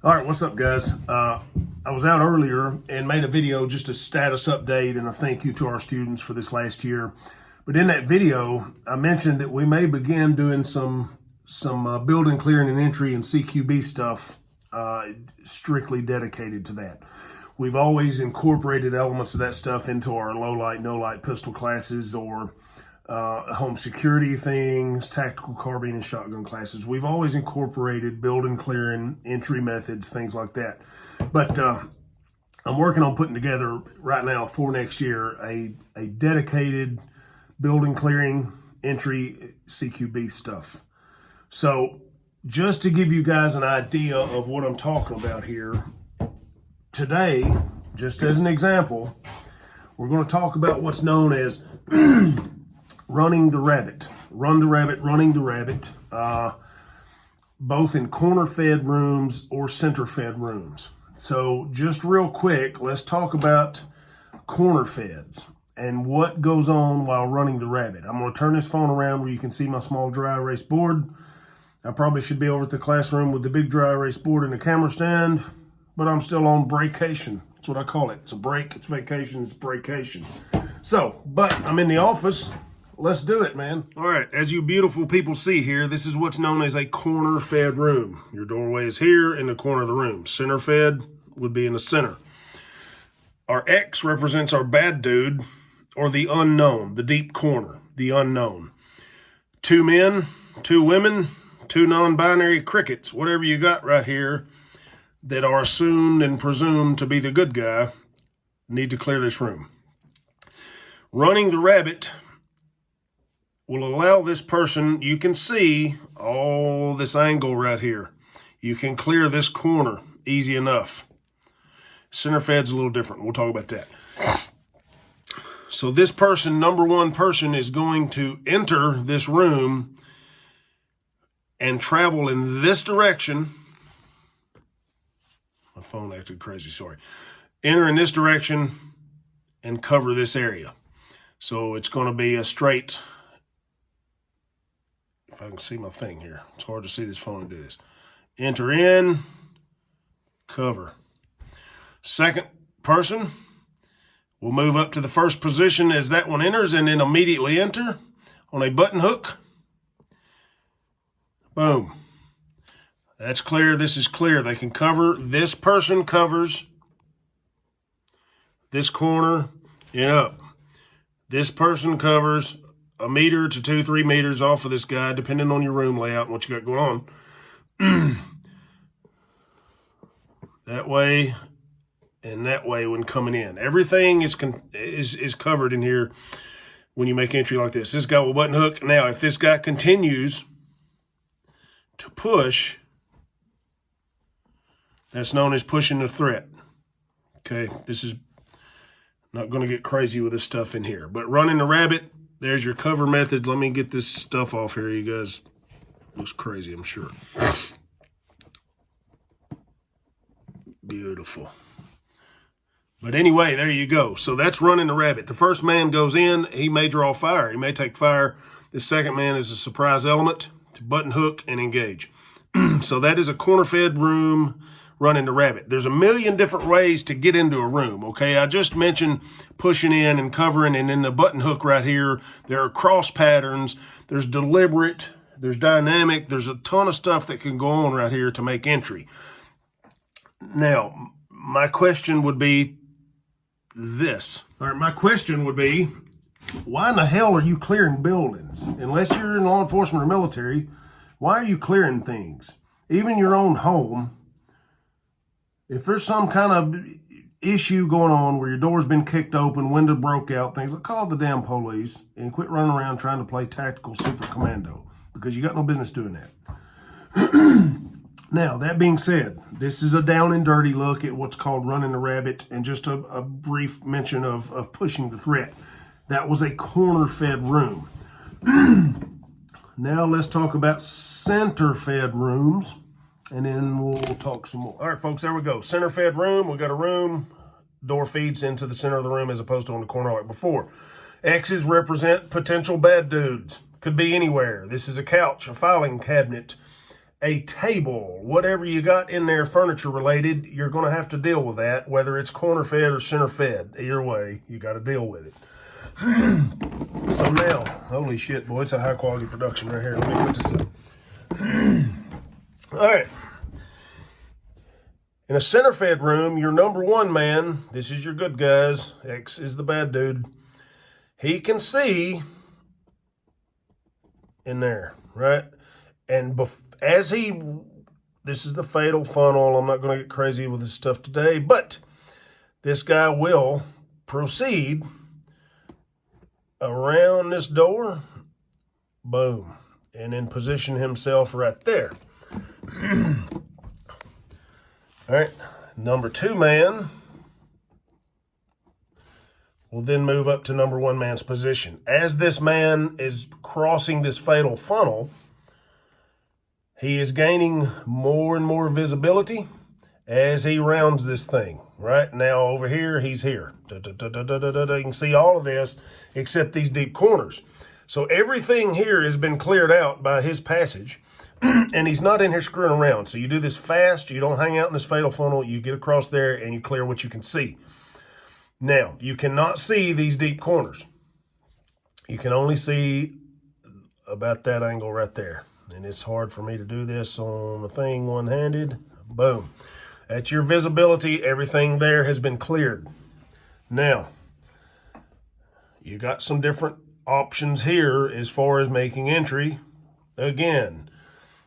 All right, what's up, guys? I was out earlier and made a video, just a status update and a thank you to our students for this last year. But in that video, I mentioned that we may begin doing some building, clearing, and entry and CQB stuff strictly dedicated to that. We've always incorporated elements of that stuff into our low light, no light pistol classes or home security things, tactical carbine and shotgun classes. We've always incorporated building, clearing, entry methods, things like that. But I'm working on putting together right now for next year a dedicated building, clearing, entry, CQB stuff. So just to give you guys an idea of what I'm talking about here, today, just as an example, we're going to talk about what's known as running the rabbit, running the rabbit, both in corner fed rooms or center fed rooms. So just real quick, let's talk about corner feds and what goes on while running the rabbit. I'm going to turn this phone around where you can see my small dry erase board. I probably should be over at the classroom with the big dry erase board and the camera stand, but I'm still on breakation. That's what I call it. It's a break, it's vacation, it's breakation. So, but I'm in the office. Let's do it, man. All right, as you beautiful people see here, this is what's known as a corner fed room. Your doorway is here in the corner of the room. Center fed would be in the center. Our X represents our bad dude, or the unknown, the deep corner, the unknown. 2 men, 2 women, 2 non-binary crickets, whatever you got right here that are assumed and presumed to be the good guy, need to clear this room. Running the rabbit will allow this person, you can see all this angle right here. You can clear this corner easy enough. Center fed's a little different. We'll talk about that. So this person, number one person, is going to enter this room and travel in this direction. My phone acted crazy, sorry. Enter in this direction and cover this area. So it's going to be a straight, if I can see my thing here. It's hard to see this phone and do this. Enter in, cover. Second person will move up to the first position as that one enters and then immediately enter on a button hook. Boom. That's clear. This is clear. They can cover. This person covers this corner and up. This person covers 1 meter to 2-3 meters off of this guy, depending on your room layout and what you got going on. That way and that way when coming in. Everything is covered in here when you make entry like this. This guy will button hook. Now, if this guy continues to push, that's known as pushing the threat. Okay, this is not going to get crazy with this stuff in here. But running the rabbit, there's your cover method. Let me get this stuff off here, you guys. Looks crazy, I'm sure. Beautiful. But anyway, there you go. So that's running the rabbit. The first man goes in. He may draw fire. He may take fire. The second man is a surprise element to button hook and engage. So that is a corner fed room running the rabbit. There's a million different ways to get into a room, okay? I just mentioned pushing in and covering, and then the button hook right here. There are cross patterns. There's deliberate. There's dynamic. There's a ton of stuff that can go on right here to make entry. Now, my question would be this. All right, my question would be, why in the hell are you clearing buildings? Unless you're in law enforcement or military, why are you clearing things? Even your own home, if there's some kind of issue going on where your door's been kicked open, window broke out, things like, call the damn police and quit running around trying to play tactical super commando, because you got no business doing that. Now, that being said, this is a down and dirty look at what's called running the rabbit and just a brief mention of pushing the threat. That was a corner fed room. Now let's talk about center fed rooms, and then we'll talk some more. All right, folks, there we go. Center fed room. We got a room. Door feeds into the center of the room as opposed to on the corner like before. X's represent potential bad dudes. Could be anywhere. This is a couch, a filing cabinet, a table, whatever you got in there furniture related, you're going to have to deal with that, whether it's corner fed or center fed. Either way, you got to deal with it. So now, holy shit, boy, it's a high quality production right here. Let me put this up. All right. In a center fed room, your number one man, this is your good guys, X is the bad dude. He can see in there, right? And this is the fatal funnel. I'm not going to get crazy with this stuff today, but this guy will proceed around this door, boom, and then position himself right there. All right, number two man will then move up to number one man's position. As this man is crossing this fatal funnel, he is gaining more and more visibility as he rounds this thing. Right now over here, he's here. You can see all of this except these deep corners. So everything here has been cleared out by his passage. And he's not in here screwing around. So you do this fast. You don't hang out in this fatal funnel. You get across there and you clear what you can see. Now, you cannot see these deep corners. You can only see about that angle right there. And it's hard for me to do this on the thing one-handed. Boom. That's your visibility. Everything there has been cleared. Now, you got some different options here as far as making entry. Again,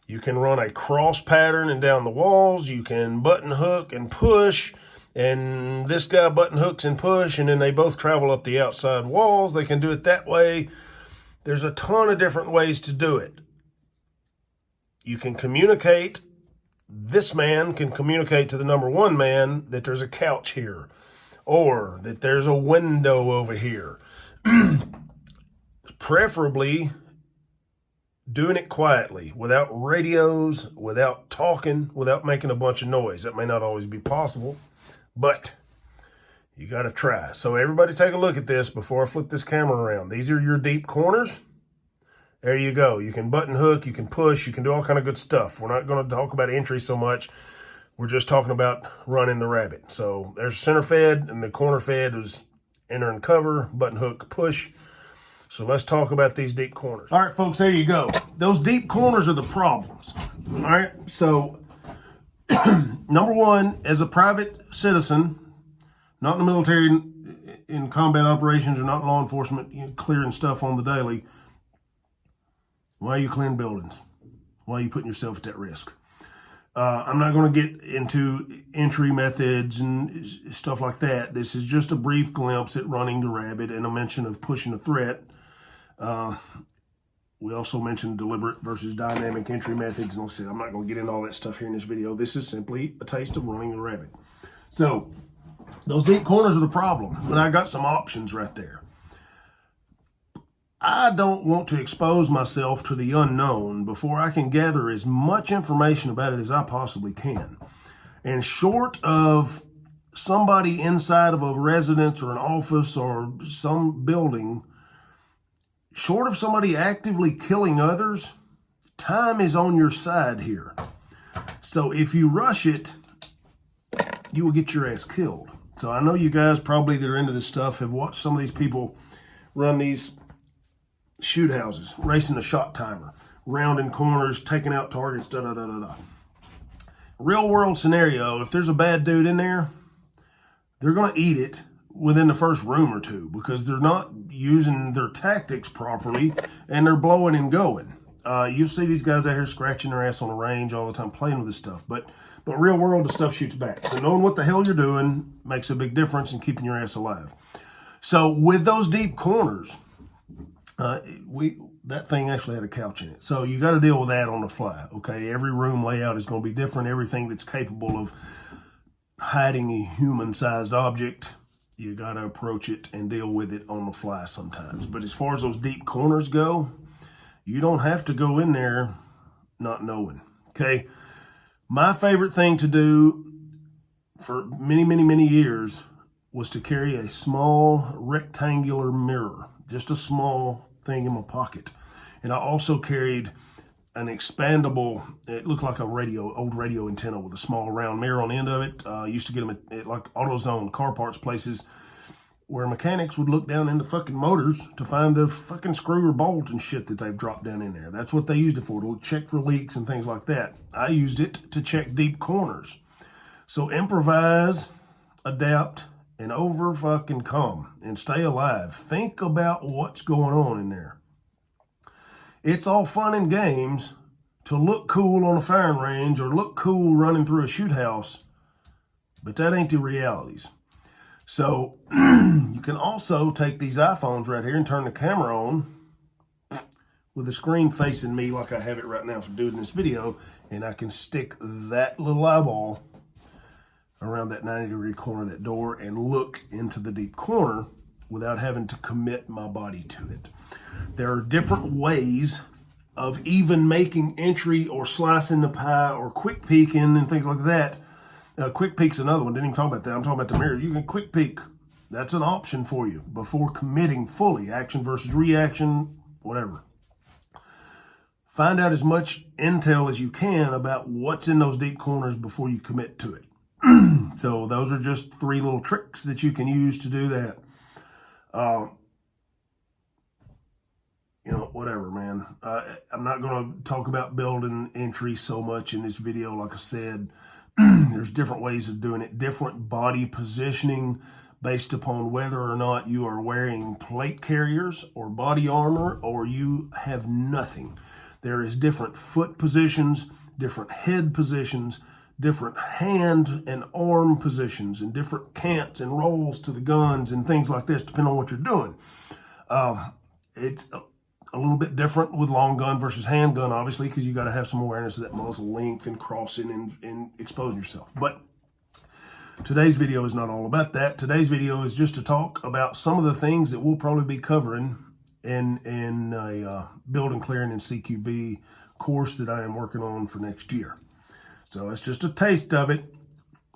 you can run a cross pattern and down the walls. You can button hook and push. And this guy button hooks and push, and then they both travel up the outside walls. They can do it that way. There's a ton of different ways to do it. You can communicate. This man can communicate to the number one man that there's a couch here or that there's a window over here. Preferably doing it quietly, without radios, without talking, without making a bunch of noise. That may not always be possible, but you got to try. So everybody take a look at this before I flip this camera around. These are your deep corners. There you go. You can button hook, you can push, you can do all kind of good stuff. We're not going to talk about entry so much. We're just talking about running the rabbit. So there's center fed, and the corner fed is enter and cover, button hook, push. So let's talk about these deep corners. All right, folks, there you go. Those deep corners are the problems. All right, so number one, as a private citizen, not in the military, in combat operations, or not in law enforcement, clearing stuff on the daily, why are you clearing buildings? Why are you putting yourself at that risk? I'm not going to get into entry methods and stuff like that. This is just a brief glimpse at running the rabbit and a mention of pushing a threat. We also mentioned deliberate versus dynamic entry methods. And like I said, I'm not going to get into all that stuff here in this video. This is simply a taste of running the rabbit. So those deep corners are the problem, but I got some options right there. I don't want to expose myself to the unknown before I can gather as much information about it as I possibly can. And short of somebody inside of a residence or an office or some building, short of somebody actively killing others, time is on your side here. So if you rush it, you will get your ass killed. So I know you guys probably that are into this stuff have watched some of these people run these shoot houses, racing a shot timer, rounding corners, taking out targets, da-da-da-da-da. Real world scenario, if there's a bad dude in there, they're going to eat it within the first room or two because they're not using their tactics properly and they're blowing and going. You see these guys out here scratching their ass on the range all the time playing with this stuff, but real world, the stuff shoots back. So knowing what the hell you're doing makes a big difference in keeping your ass alive. So with those deep corners, that thing actually had a couch in it. So you got to deal with that on the fly, okay? Every room layout is going to be different. Everything that's capable of hiding a human-sized object, you got to approach it and deal with it on the fly sometimes. But as far as those deep corners go, you don't have to go in there not knowing, okay? My favorite thing to do for many, many, many years was to carry a small rectangular mirror, just a small thing in my pocket. And I also carried an expandable, it looked like a old radio antenna with a small round mirror on the end of it. Used to get them at like AutoZone car parts places where mechanics would look down into fucking motors to find the fucking screw or bolt and shit that they've dropped down in there. That's what they used it for, to check for leaks and things like that. I used it to check deep corners. So improvise, adapt, and over fucking come and stay alive. Think about what's going on in there. It's all fun and games to look cool on a firing range or look cool running through a shoot house, but that ain't the realities. So you can also take these iPhones right here and turn the camera on with the screen facing me like I have it right now for doing this video, and I can stick that little eyeball around that 90-degree corner of that door and look into the deep corner without having to commit my body to it. There are different ways of even making entry or slicing the pie or quick peeking and things like that. Quick peek's another one. Didn't even talk about that. I'm talking about the mirrors. You can quick peek. That's an option for you before committing fully. Action versus reaction, whatever. Find out as much intel as you can about what's in those deep corners before you commit to it. So those are just 3 little tricks that you can use to do that. You know, whatever, man. I'm not going to talk about building entry so much in this video. Like I said, there's different ways of doing it, different body positioning based upon whether or not you are wearing plate carriers or body armor or you have nothing. There is different foot positions, different head positions, different hand and arm positions, and different cants and rolls to the guns and things like this, depending on what you're doing. It's a little bit different with long gun versus handgun, obviously, because you got to have some awareness of that muzzle length and crossing and exposing yourself. But today's video is not all about that. Today's video is just to talk about some of the things that we'll probably be covering in a building clearing and CQB course that I am working on for next year. So it's just a taste of it.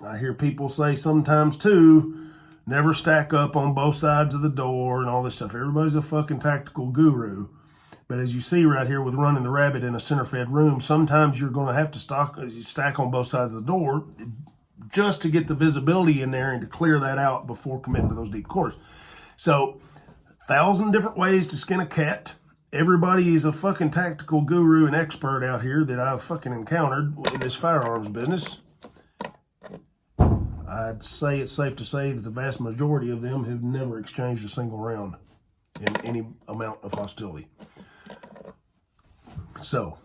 I hear people say sometimes too, never stack up on both sides of the door and all this stuff. Everybody's a fucking tactical guru. But as you see right here with running the rabbit in a center-fed room, sometimes you're going to have to stack on both sides of the door just to get the visibility in there and to clear that out before committing to those deep corners. So 1,000 different ways to skin a cat. Everybody is a fucking tactical guru and expert out here that I've fucking encountered in this firearms business. I'd say it's safe to say that the vast majority of them have never exchanged a single round in any amount of hostility. So,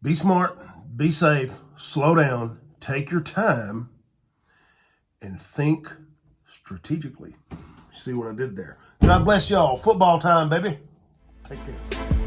be smart, be safe, slow down, take your time, and think strategically. See what I did there? God bless y'all. Football time, baby. Take care.